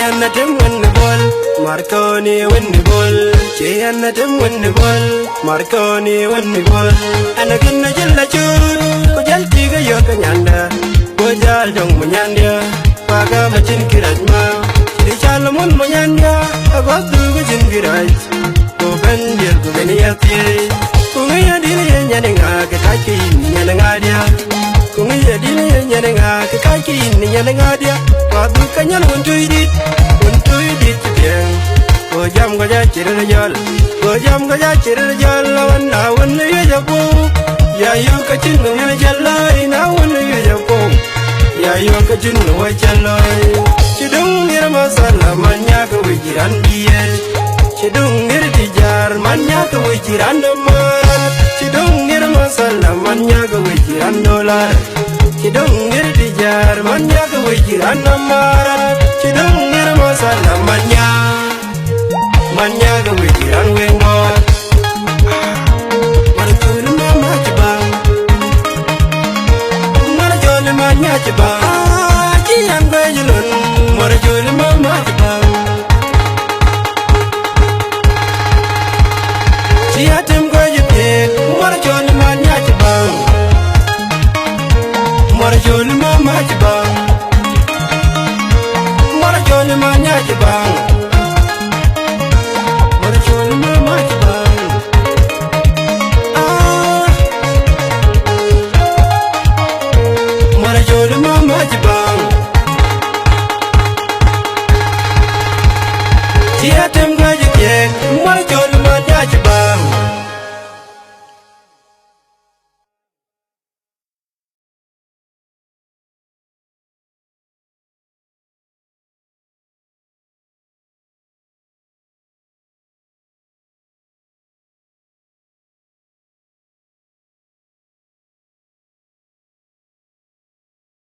Chiana dem win the ball, Marconi win the ball. Chiana dem win the ball, Marconi win the ball. And again I just let you, Kujal Tiga Yokanyanda, Kujal Dong Munyanda, Paga Machin Kirajma, Chalamun Munyanda, about the Vision Giraj, Open Deal to many a theory. Kunga Dili and Yananga, Kataki, Yanangadia, Kunga Dili and Yananga, Kataki, Yanangadia, Padu Kanyan won't do it, won't do it again. Go jam Gaja Chirajal, go jam Gaja Chirajal, and now when you use a book, Ya Yoka Chin, and Jalai, now when you use a book, Ya Yoka Chin, which alloy. She don't hear Massala, Maniaca, which is unbeard. She don't hear the jar, Maniaca, which is under. She don't get a Massala, Maniaca, which is $1. She don't get the jar, Maniaca, which is $1. She don't get a Massala, Maniaca, which is $1. What a good mama, Jabang. What a jolly man, Jabang. She and Bajalon, what a jolly mama, Jabang. She had him go, you did. What a jolly man, Yachibang. What a jolly mama, Yachibang. What a jolly man, Yachibang. What a jolly mama, Yachibang. Ah, what a jolly mama, Yachibang. She had